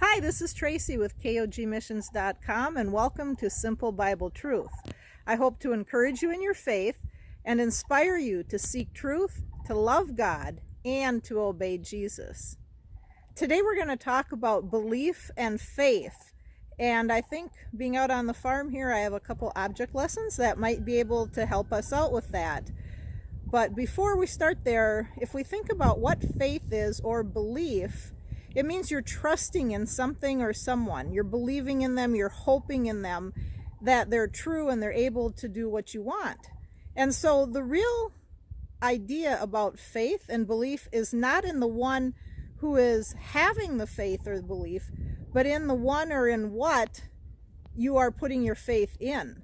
Hi, this is Tracy with KOGmissions.com and welcome to Simple Bible Truth. I hope to encourage you in your faith and inspire you to seek truth, to love God, and to obey Jesus. Today we're going to talk about belief and faith. And I think being out on the farm here, I have a couple object lessons that might be able to help us out with that. But before we start there, if we think about what faith is or belief, it means you're trusting in something or someone. You're believing in them, you're hoping in them that they're true and they're able to do what you want. And so the real idea about faith and belief is not in the one who is having the faith or the belief, but in the one or in what you are putting your faith in.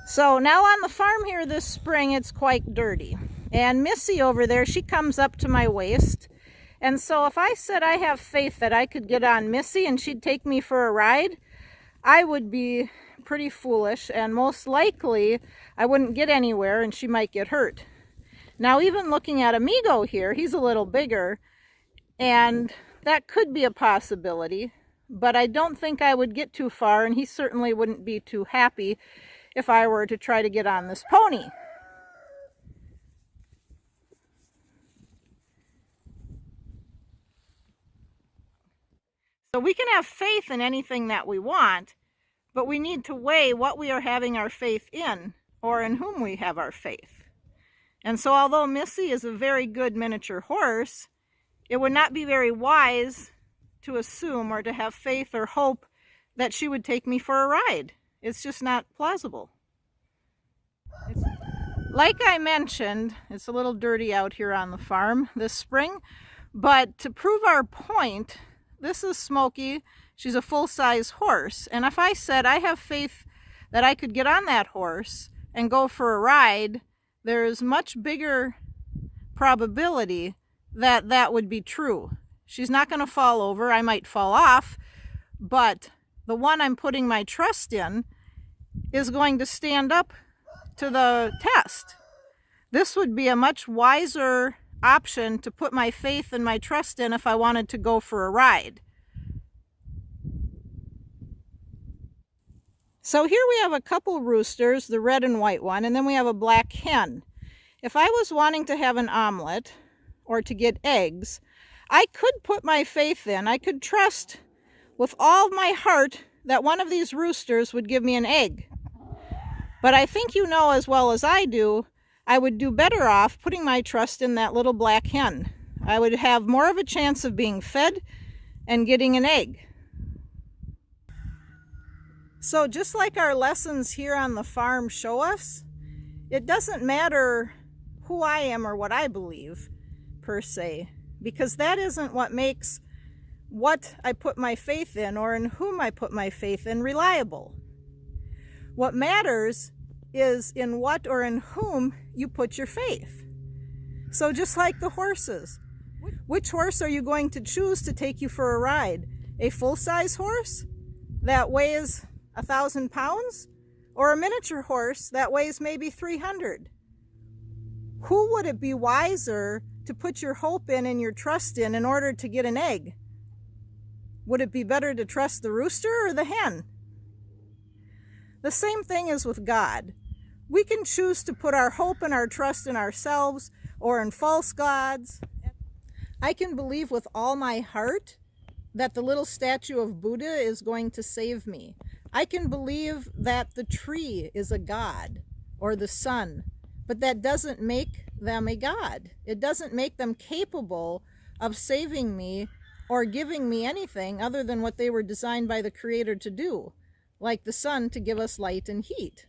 So now on the farm here this spring, it's quite dirty. And Missy over there, she comes up to my waist. And so if I said I have faith that I could get on Missy and she'd take me for a ride, I would be pretty foolish, and most likely I wouldn't get anywhere and she might get hurt. Now even looking at Amigo here, he's a little bigger, and that could be a possibility, but I don't think I would get too far, and he certainly wouldn't be too happy if I were to try to get on this pony. So we can have faith in anything that we want, but we need to weigh what we are having our faith in, or in whom we have our faith. And so although Missy is a very good miniature horse, it would not be very wise to assume or to have faith or hope that she would take me for a ride. It's just not plausible. Like I mentioned, it's a little dirty out here on the farm this spring, but to prove our point, this is Smokey. She's a full-size horse, and if I said I have faith that I could get on that horse and go for a ride, there's much bigger probability that that would be true. She's not going to fall over. I might fall off, but the one I'm putting my trust in is going to stand up to the test. This would be a much wiser option to put my faith and my trust in if I wanted to go for a ride. So here we have a couple roosters, the red and white one, and then we have a black hen. If I was wanting to have an omelet or to get eggs, I could put my faith in, I could trust with all my heart that one of these roosters would give me an egg. But I think you know as well as I do, I would do better off putting my trust in that little black hen. I would have more of a chance of being fed and getting an egg. So just like our lessons here on the farm show us, it doesn't matter who I am or what I believe, per se, because that isn't what makes what I put my faith in or in whom I put my faith in reliable. What matters is in what or in whom you put your faith. So just like the horses, which horse are you going to choose to take you for a ride? A full-size horse that weighs 1,000 pounds, or a miniature horse that weighs maybe 300? Who would it be wiser to put your hope in and your trust in order to get an egg? Would it be better to trust the rooster or the hen? The same thing is with God. We can choose to put our hope and our trust in ourselves or in false gods. I can believe with all my heart that the little statue of Buddha is going to save me. I can believe that the tree is a god or the sun, but that doesn't make them a god. It doesn't make them capable of saving me or giving me anything other than what they were designed by the Creator to do, like the sun to give us light and heat.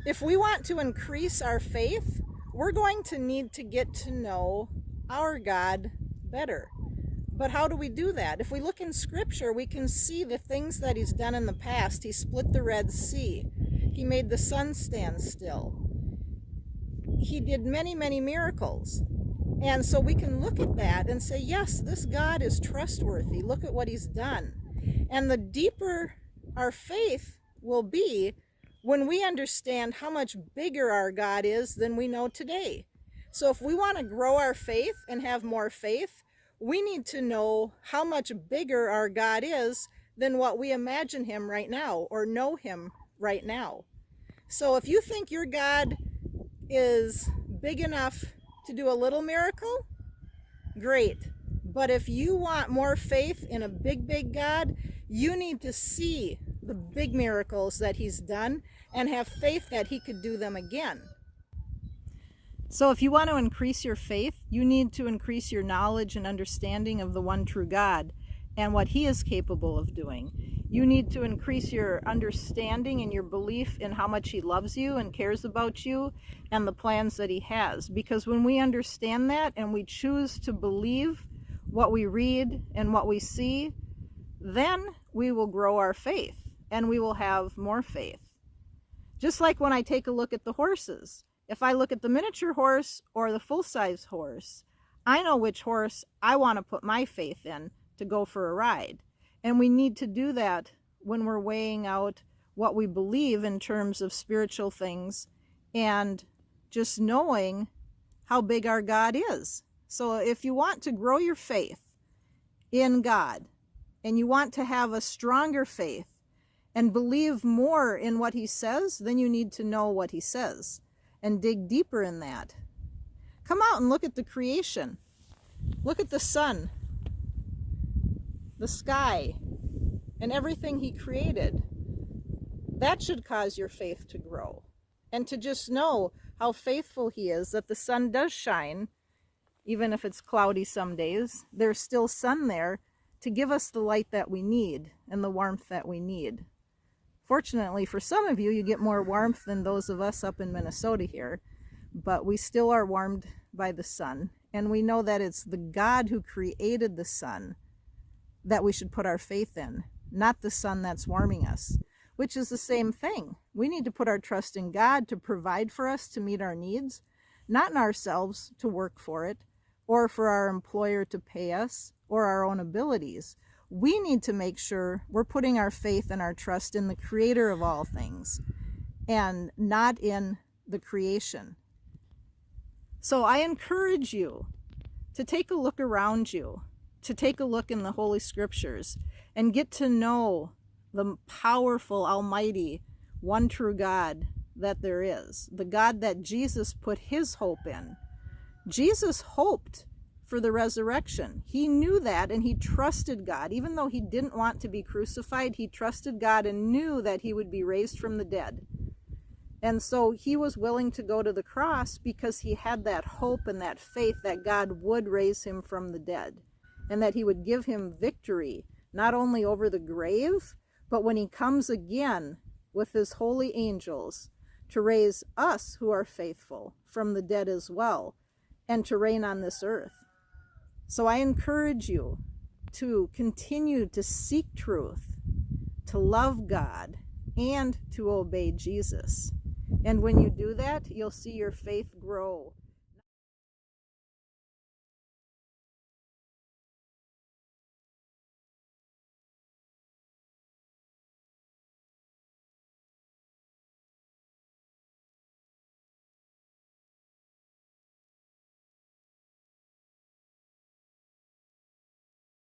If we want to increase our faith, we're going to need to get to know our God better. But how do we do that? If we look in Scripture, we can see the things that He's done in the past. He split the Red Sea. He made the sun stand still. He did many, many miracles. And so we can look at that and say, yes, this God is trustworthy. Look at what He's done. And the deeper our faith will be when we understand how much bigger our God is than we know today. So if we want to grow our faith and have more faith, we need to know how much bigger our God is than what we imagine him right now or know him right now. So if you think your God is big enough to do a little miracle, great. But if you want more faith in a big, big God, you need to see the big miracles that he's done and have faith that he could do them again. So if you want to increase your faith, you need to increase your knowledge and understanding of the one true God and what he is capable of doing. You need to increase your understanding and your belief in how much he loves you and cares about you and the plans that he has. Because when we understand that and we choose to believe what we read and what we see, then we will grow our faith and we will have more faith. Just like when I take a look at the horses. If I look at the miniature horse or the full-size horse, I know which horse I want to put my faith in to go for a ride. And we need to do that when we're weighing out what we believe in terms of spiritual things and just knowing how big our God is. So if you want to grow your faith in God and you want to have a stronger faith and believe more in what he says, then you need to know what he says and dig deeper in that. Come out and look at the creation. Look at the sun, the sky, and everything he created. That should cause your faith to grow. And to just know how faithful he is, that the sun does shine, even if it's cloudy some days. There's still sun there to give us the light that we need and the warmth that we need. Fortunately, for some of you, you get more warmth than those of us up in Minnesota here, but we still are warmed by the sun. And we know that it's the God who created the sun that we should put our faith in, not the sun that's warming us, which is the same thing. We need to put our trust in God to provide for us to meet our needs, not in ourselves to work for it, or for our employer to pay us, or our own abilities. We need to make sure we're putting our faith and our trust in the creator of all things and not in the creation. So I encourage you to take a look around you, to take a look in the Holy Scriptures and get to know the powerful, almighty, one true God that there is, the God that Jesus put his hope in. Jesus hoped for the resurrection. He knew that and he trusted God. Even though he didn't want to be crucified, he trusted God and knew that he would be raised from the dead. And so he was willing to go to the cross because he had that hope and that faith that God would raise him from the dead and that he would give him victory, not only over the grave, but when he comes again with his holy angels to raise us who are faithful from the dead as well and to reign on this earth. So I encourage you to continue to seek truth, to love God, and to obey Jesus. And when you do that, you'll see your faith grow